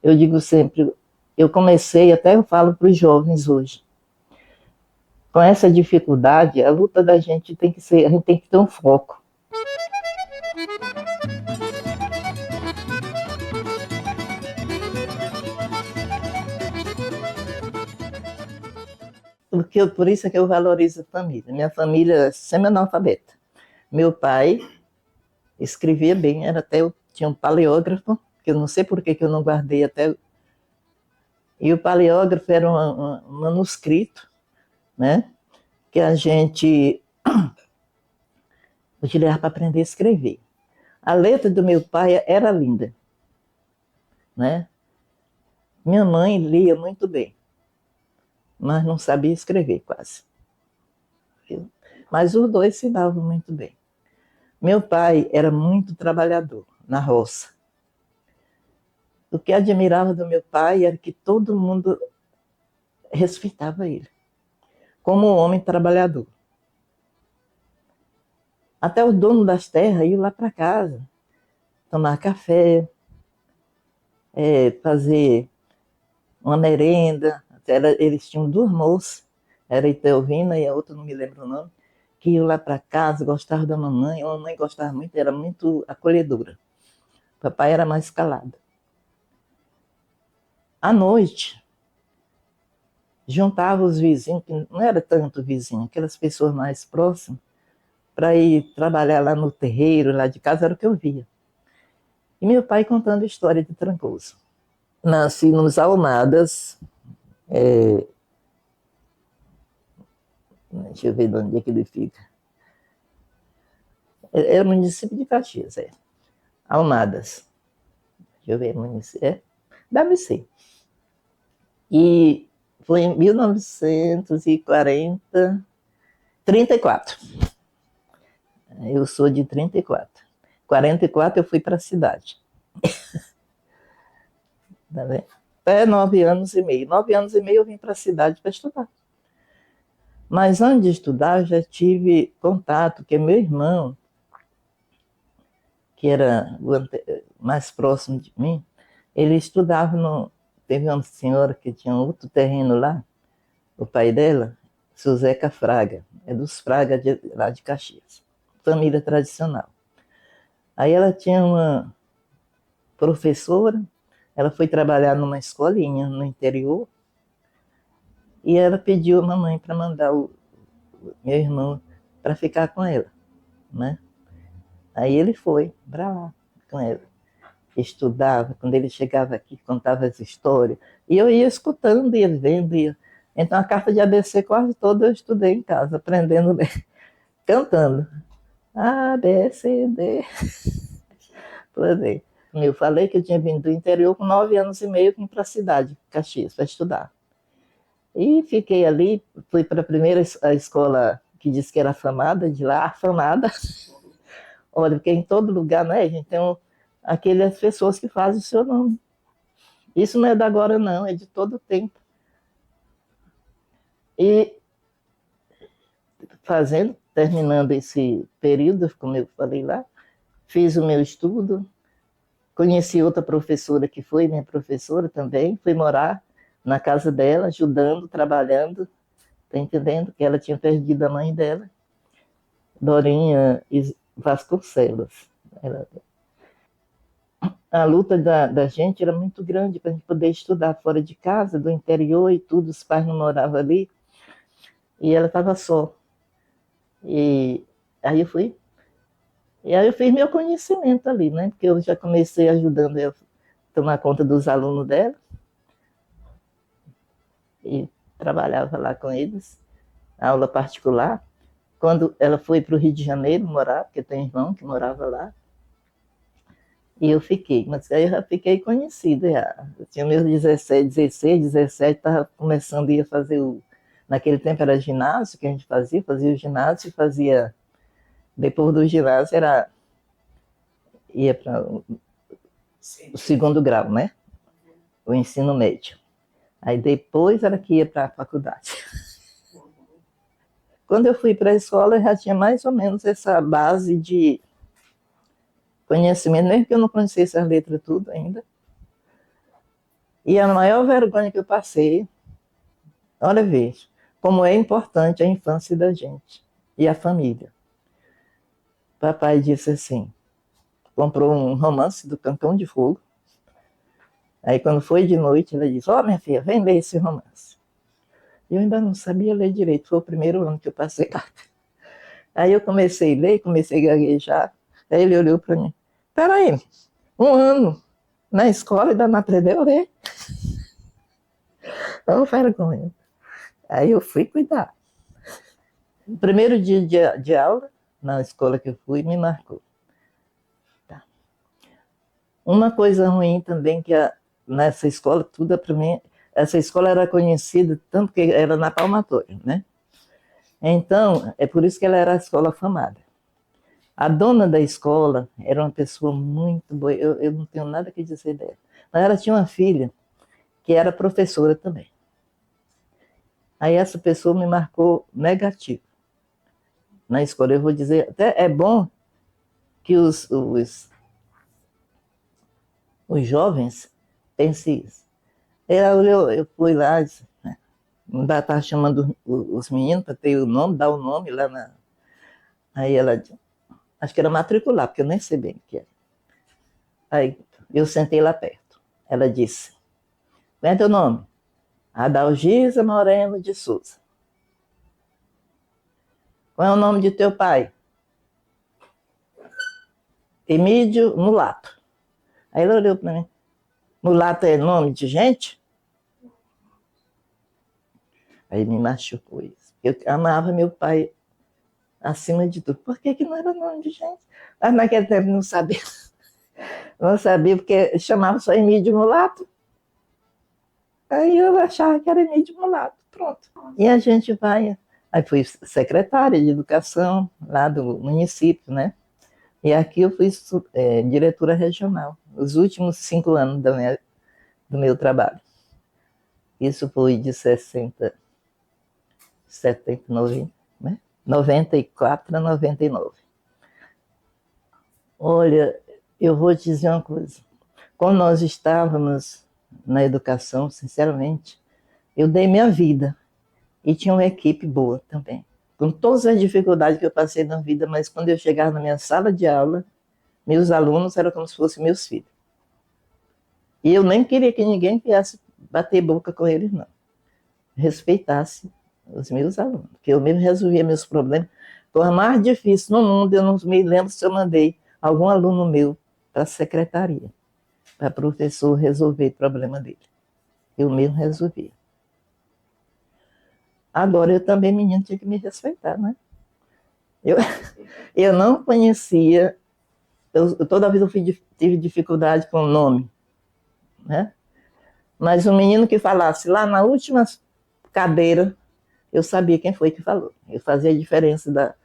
Eu digo sempre, eu comecei, até eu falo para os jovens hoje, com essa dificuldade, a luta da gente tem que ser, a gente tem que ter um foco. Por isso é que eu valorizo a família. Minha família é semi-analfabeta. Meu pai escrevia bem, era até eu tinha um paleógrafo, que eu não sei por que eu não guardei até. E o paleógrafo era um manuscrito, né? Que a gente utilizava para aprender a escrever. A letra do meu pai era linda, né? Minha mãe lia muito bem, mas não sabia escrever quase. Mas os dois se davam muito bem. Meu pai era muito trabalhador na roça. O que admirava do meu pai era que todo mundo respeitava ele, como um homem trabalhador. Até o dono das terras ia lá para casa, tomar café, fazer uma merenda. Eles tinham duas moças, era a Itelvina e a outra, não me lembro o nome, que iam lá para casa, gostavam da mamãe. A mamãe gostava muito, era muito acolhedora. O papai era mais calado. À noite, juntava os vizinhos, que não era tanto vizinho, aquelas pessoas mais próximas, para ir trabalhar lá no terreiro, lá de casa, era o que eu via. E meu pai contando a história de Trancoso. Nasci nos Almadas, deixa eu ver de onde é que ele fica. É o município de Caxias, Almadas. Deixa eu ver, município. Deve ser. E foi em 1940, 34. Eu sou de 34. 44 eu fui para a cidade. Tá vendo? Até 9 anos e meio. 9 anos e meio eu vim para a cidade para estudar. Mas antes de estudar, eu já tive contato, que meu irmão, que era mais próximo de mim, ele estudava no. Teve uma senhora que tinha outro terreno lá, o pai dela, seu Zeca Fraga, é dos Fraga lá de Caxias, família tradicional. Aí ela tinha uma professora, ela foi trabalhar numa escolinha no interior, e ela pediu a mamãe para mandar o meu irmão para ficar com ela, né? Aí ele foi para lá com ela. Estudava, quando ele chegava aqui, contava as histórias, e eu ia escutando, ia vendo, ia. Então a carta de ABC quase toda eu estudei em casa, aprendendo, cantando. A, B, C, D. Por exemplo, eu falei que eu tinha vindo do interior com 9 anos e meio, vim para a cidade, Caxias, para estudar. E fiquei ali, fui para a primeira a escola que disse que era afamada, de lá, afamada. Olha, porque em todo lugar, né, a gente tem aquelas pessoas que fazem o seu nome. Isso não é da agora, não, é de todo o tempo. E terminando esse período, como eu falei lá, fiz o meu estudo, conheci outra professora que foi minha professora também, fui morar na casa dela, ajudando, trabalhando, tá entendendo? Que ela tinha perdido a mãe dela, Dorinha Vasconcelos. A luta da gente era muito grande para a gente poder estudar fora de casa, do interior e tudo, os pais não moravam ali, e ela estava só. E aí eu fui. E aí eu fiz meu conhecimento ali, né? Porque eu já comecei ajudando ela a tomar conta dos alunos dela. E trabalhava lá com eles, aula particular. Quando ela foi para o Rio de Janeiro morar, porque tem irmão que morava lá, e eu fiquei. Mas aí eu já fiquei conhecida. Já. Eu tinha meus 17, estava começando a ir fazer o. Naquele tempo era ginásio que a gente fazia o ginásio e fazia. Depois do ginásio ia para o segundo grau, né? O ensino médio. Aí depois era que ia para a faculdade. Quando eu fui para a escola, eu já tinha mais ou menos essa base de conhecimento, mesmo que eu não conhecesse as letras tudo ainda. E a maior vergonha que eu passei, olha, veja, como é importante a infância da gente e a família. Papai disse assim, comprou um romance do Cantão de Fogo. Aí quando foi de noite, ela disse, minha filha, vem ler esse romance. Eu ainda não sabia ler direito, foi o primeiro ano que eu passei lá. Aí eu comecei a ler, comecei a gaguejar. Aí ele olhou para mim, peraí, um ano na escola e ainda não aprendeu a ler? Não, vergonha. Aí eu fui cuidar. O primeiro dia de aula, na escola que eu fui, me marcou. Tá. Uma coisa ruim também que nessa escola, tudo para mim, essa escola era conhecida, tanto que era na Palmatória, né? Então, é por isso que ela era a escola afamada. A dona da escola era uma pessoa muito boa, eu não tenho nada que dizer dela. Mas ela tinha uma filha que era professora também. Aí essa pessoa me marcou negativo na escola. Eu vou dizer, até é bom que os jovens pensem isso. Eu fui lá, estava chamando os meninos para ter o nome, dar o nome lá na. Aí ela, acho que era matricular, porque eu nem sei bem o que era. Aí eu sentei lá perto. Ela disse, qual é teu nome? Adalgisa Moreno de Souza. Qual é o nome de teu pai? Emílio Mulato. Aí ela olhou para mim. Mulato é nome de gente? Aí me machucou isso. Eu amava meu pai acima de tudo. Por que não era nome de gente? Mas naquele tempo não sabia. Não sabia porque chamava só Emílio Mulato. Aí eu achava que era Emílio Mulato. Pronto. E a gente vai. Aí fui secretária de educação lá do município, né? E aqui eu fui diretora regional, os últimos 5 anos do meu trabalho. Isso foi de 60, 70, 90, né? 94 a 99. Olha, eu vou te dizer uma coisa. Quando nós estávamos na educação, sinceramente, eu dei minha vida e tinha uma equipe boa também. Com todas as dificuldades que eu passei na vida, mas quando eu chegava na minha sala de aula, meus alunos eram como se fossem meus filhos. E eu nem queria que ninguém viesse bater boca com eles, não. Respeitasse os meus alunos, porque eu mesmo resolvia meus problemas. Por mais difícil no mundo, eu não me lembro se eu mandei algum aluno meu para a secretaria, para o professor resolver o problema dele. Eu mesmo resolvia. Agora, eu também, menino, tinha que me respeitar, né? Eu não conhecia, toda a vida eu tive dificuldade com o nome, né? Mas o menino que falasse lá na última cadeira, eu sabia quem foi que falou. Eu fazia a diferença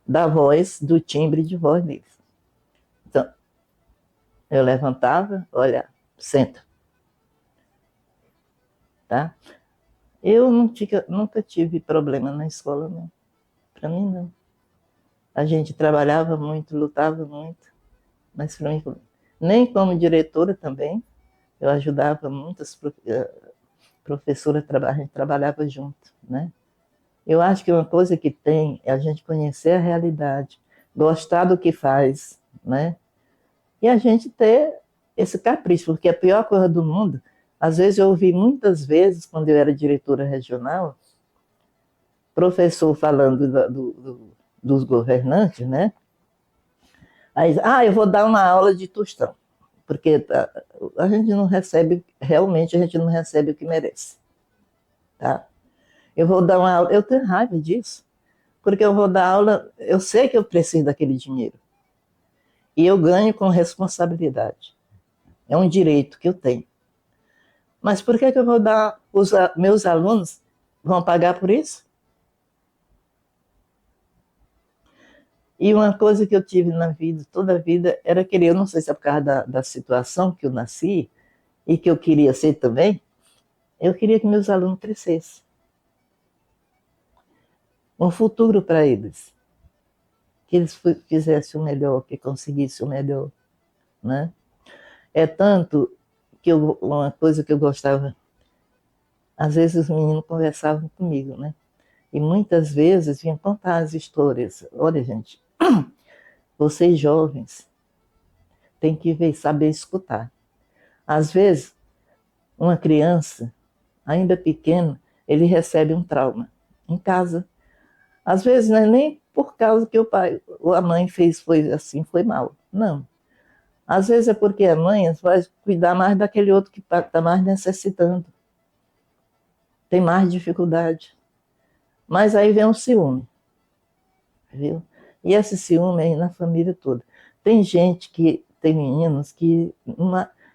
da voz, do timbre de voz deles. Então, eu levantava, olha, senta. Tá? Eu nunca tive problema na escola, não. Para mim, não. A gente trabalhava muito, lutava muito, mas para mim, nem como diretora também, eu ajudava muitas professoras, a gente trabalhava junto, né? Eu acho que uma coisa que tem é a gente conhecer a realidade, gostar do que faz, né? E a gente ter esse capricho, porque a pior coisa do mundo, às vezes eu ouvi muitas vezes, quando eu era diretora regional, professor falando dos governantes, né? Aí, eu vou dar uma aula de Tostão, porque a gente não recebe, realmente a gente não recebe o que merece, tá? Eu vou dar uma aula, eu tenho raiva disso, porque eu vou dar aula, eu sei que eu preciso daquele dinheiro, e eu ganho com responsabilidade. É um direito que eu tenho. Mas por que eu vou dar, os meus alunos vão pagar por isso? E uma coisa que eu tive na vida, toda a vida, era querer, eu não sei se é por causa da situação que eu nasci, e que eu queria ser também, eu queria que meus alunos crescessem. Um futuro para eles. Que eles fizessem o melhor, que conseguissem o melhor. Né? É tanto uma coisa que eu gostava, às vezes os meninos conversavam comigo, né? E muitas vezes vinham contar as histórias. Olha, gente, vocês jovens têm que saber escutar. Às vezes, uma criança, ainda pequena, ele recebe um trauma em casa. Às vezes não é nem por causa que o pai ou a mãe fez foi assim, foi mal. Não. Às vezes é porque a mãe vai cuidar mais daquele outro que está mais necessitando. Tem mais dificuldade. Mas aí vem o ciúme. Viu? E esse ciúme aí na família toda. Tem gente que, tem meninos que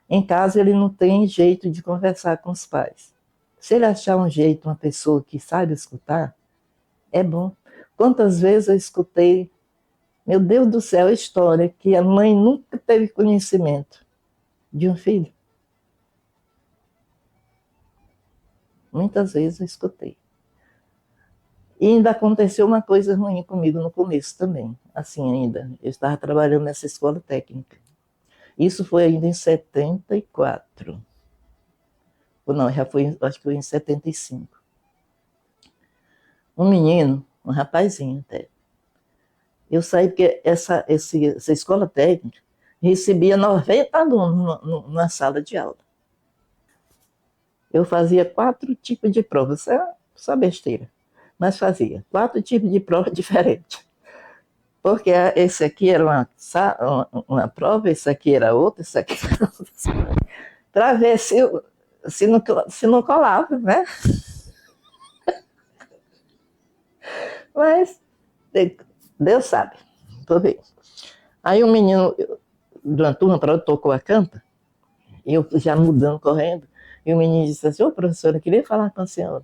em casa ele não tem jeito de conversar com os pais. Se ele achar um jeito, uma pessoa que sabe escutar, é bom. Quantas vezes eu escutei, meu Deus do céu, a história que a mãe nunca teve conhecimento de um filho. Muitas vezes eu escutei. E ainda aconteceu uma coisa ruim comigo no começo também. Assim ainda, eu estava trabalhando nessa escola técnica. Isso foi ainda em 74. Ou não, já foi, acho que foi em 75. Um menino, um rapazinho até. Eu saí porque essa escola técnica recebia 90 alunos na sala de aula. Eu fazia 4 tipos de provas, isso é só besteira, mas fazia 4 tipos de prova diferentes. Porque esse aqui era uma prova, esse aqui era outra, esse aqui era outra. Para ver se não colava, né? Mas Deus sabe, tô vendo. Aí um menino, de uma turma para outra, tocou a campa, e eu já mudando, correndo, e o menino disse assim: ô professora, eu queria falar com a senhora.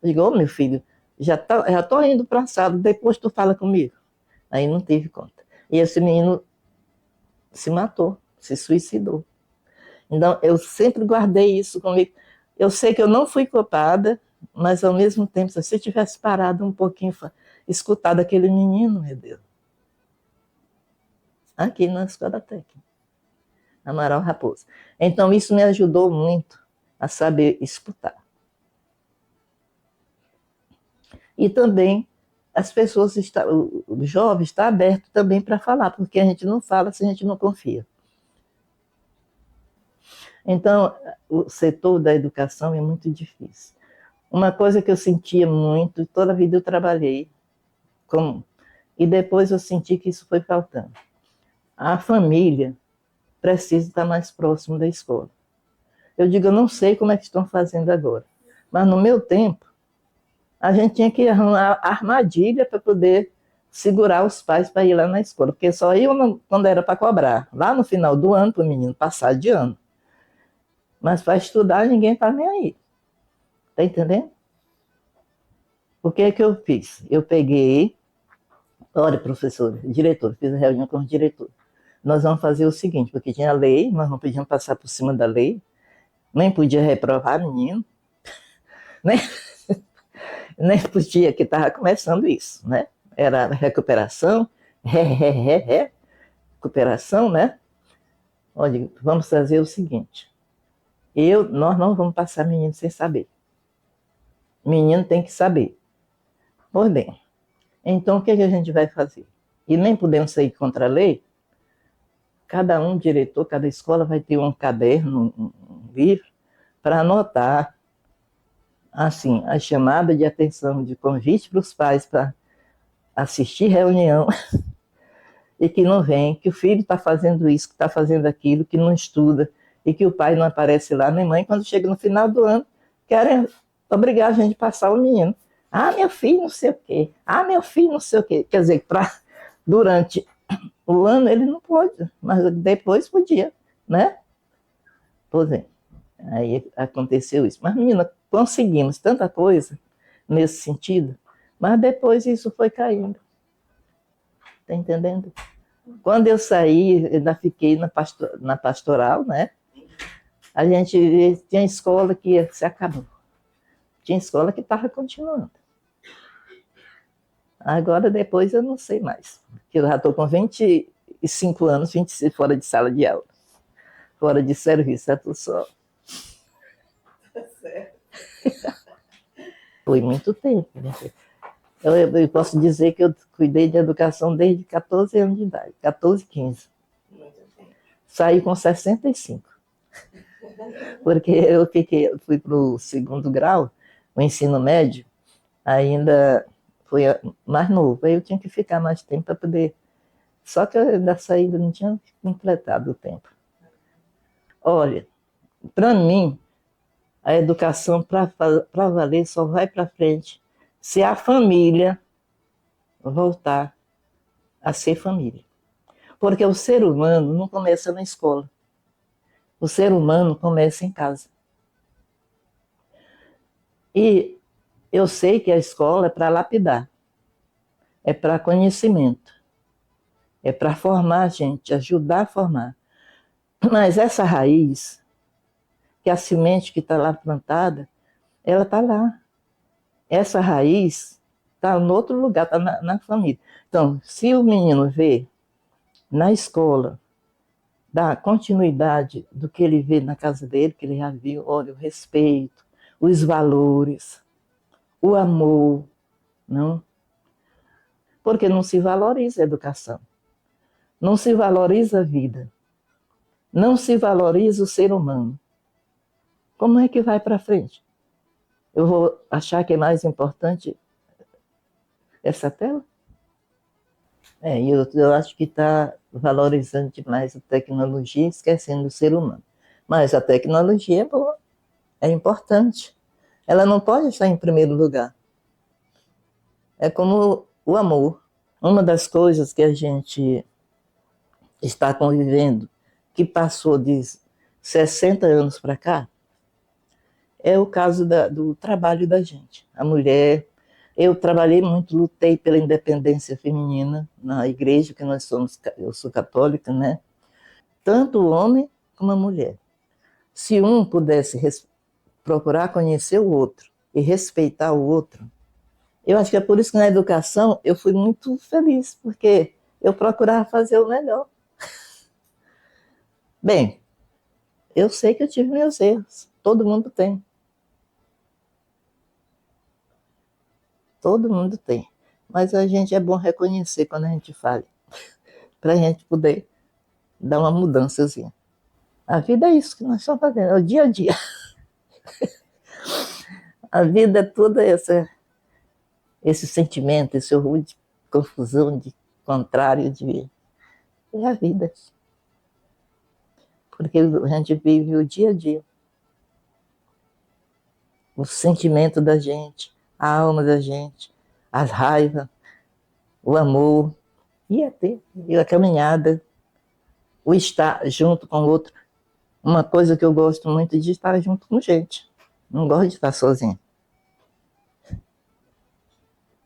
Eu digo: ô meu filho, já tô indo para a sala, depois tu fala comigo. Aí não teve conta. E esse menino se matou, se suicidou. Então eu sempre guardei isso comigo. Eu sei que eu não fui culpada, mas ao mesmo tempo, se eu tivesse parado um pouquinho, escutado aquele menino, meu Deus. Aqui na escola técnica, Amaral Raposo. Então isso me ajudou muito a saber escutar. E também as pessoas, o jovem está aberto também para falar, porque a gente não fala se a gente não confia. Então, o setor da educação é muito difícil. Uma coisa que eu sentia muito, toda a vida eu trabalhei, e depois eu senti que isso foi faltando. A família precisa estar mais próximo da escola. Eu digo, eu não sei como é que estão fazendo agora, mas no meu tempo, a gente tinha que arrumar armadilha para poder segurar os pais para ir lá na escola, porque só iam quando era para cobrar, lá no final do ano, para o menino passar de ano. Mas para estudar, ninguém está nem aí. Está entendendo? O que é que eu fiz? Eu peguei, olha, professor, diretor, fiz a reunião com o diretor. Nós vamos fazer o seguinte, porque tinha lei, nós não podíamos passar por cima da lei, nem podia reprovar menino, nem, nem podia, que estava começando isso, né? Era recuperação, recuperação, né? Olha, vamos fazer o seguinte, nós não vamos passar menino sem saber. Menino tem que saber. Pois bem, então o que a gente vai fazer? E nem podemos sair contra a lei, cada diretor, cada escola vai ter um caderno, um livro, para anotar, assim, a chamada de atenção, de convite para os pais para assistir reunião, e que não vem, que o filho está fazendo isso, que está fazendo aquilo, que não estuda, e que o pai não aparece lá, nem mãe, quando chega no final do ano, querem obrigar a gente a passar o menino. Ah, meu filho não sei o quê. Ah, meu filho não sei o quê. Quer dizer, durante o ano ele não pode, mas depois podia, né? Pois é, aí aconteceu isso. Mas, menina, conseguimos tanta coisa nesse sentido, mas depois isso foi caindo. Tá entendendo? Quando eu saí, ainda fiquei na pastoral, né? A gente tinha escola que se acabou. Tinha escola que estava continuando. Agora, depois, eu não sei mais. Porque eu já estou com 25 anos, 26 fora de sala de aula. Fora de serviço, é tudo só. Foi muito tempo. Né? Eu posso dizer que eu cuidei de educação desde 14 anos de idade, 14, 15. Saí com 65. Porque fui para o segundo grau, o ensino médio, ainda foi mais novo. Aí eu tinha que ficar mais tempo para poder. Só que eu da saída não tinha completado o tempo. Olha, para mim, a educação para valer só vai para frente se a família voltar a ser família. Porque o ser humano não começa na escola. O ser humano começa em casa. E eu sei que a escola é para lapidar, é para conhecimento, é para formar a gente, ajudar a formar. Mas essa raiz, que é a semente que está lá plantada, ela está lá. Essa raiz está em outro lugar, está na família. Então, se o menino vê na escola, dá continuidade do que ele vê na casa dele, que ele já viu, olha, o respeito, os valores, o amor, não? Porque não se valoriza a educação, não se valoriza a vida, não se valoriza o ser humano. Como é que vai para frente? Eu vou achar que é mais importante essa tela? Eu acho que está valorizando demais a tecnologia, esquecendo o ser humano. Mas a tecnologia é boa, é importante. Ela não pode estar em primeiro lugar. É como o amor. Uma das coisas que a gente está convivendo, que passou de 60 anos para cá, é o caso do trabalho da gente. A mulher, eu trabalhei muito, lutei pela independência feminina na igreja, que eu sou católica, né? Tanto o homem como a mulher. Se um pudesse procurar conhecer o outro e respeitar o outro, eu acho que é por isso que na educação eu fui muito feliz, porque eu procurava fazer o melhor. Bem, eu sei que eu tive meus erros, todo mundo tem. Todo mundo tem. Mas a gente é bom reconhecer quando a gente falha, para a gente poder dar uma mudançazinha. A vida é isso que nós estamos fazendo, é o dia a dia. A vida é toda esse sentimento, esse orgulho de confusão, de contrário, é a vida. Porque a gente vive o dia a dia. O sentimento da gente, a alma da gente, as raivas, o amor, e a caminhada, o estar junto com o outro. Uma coisa que eu gosto muito de estar junto com gente. Não gosto de estar sozinho.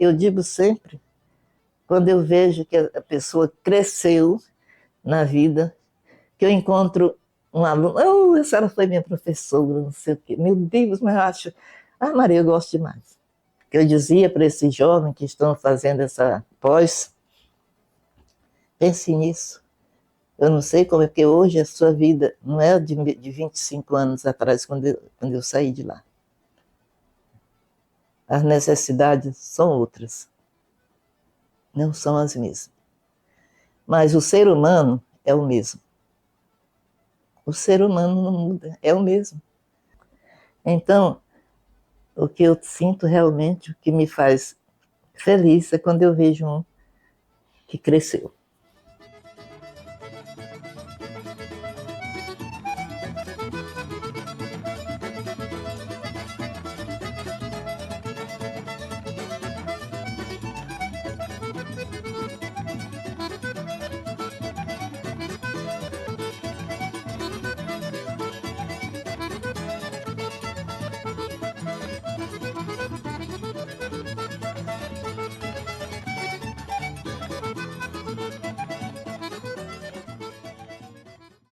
Eu digo sempre, quando eu vejo que a pessoa cresceu na vida, que eu encontro um aluno, oh, essa senhora foi minha professora, não sei o quê. Meu Deus, mas eu acho, Maria, eu gosto demais. Que eu dizia para esses jovens que estão fazendo essa pós, pense nisso. Eu não sei como é que hoje a sua vida não é de 25 anos atrás, quando eu saí de lá. As necessidades são outras, não são as mesmas. Mas o ser humano é o mesmo. O ser humano não muda, é o mesmo. Então, o que eu sinto realmente, o que me faz feliz é quando eu vejo um que cresceu.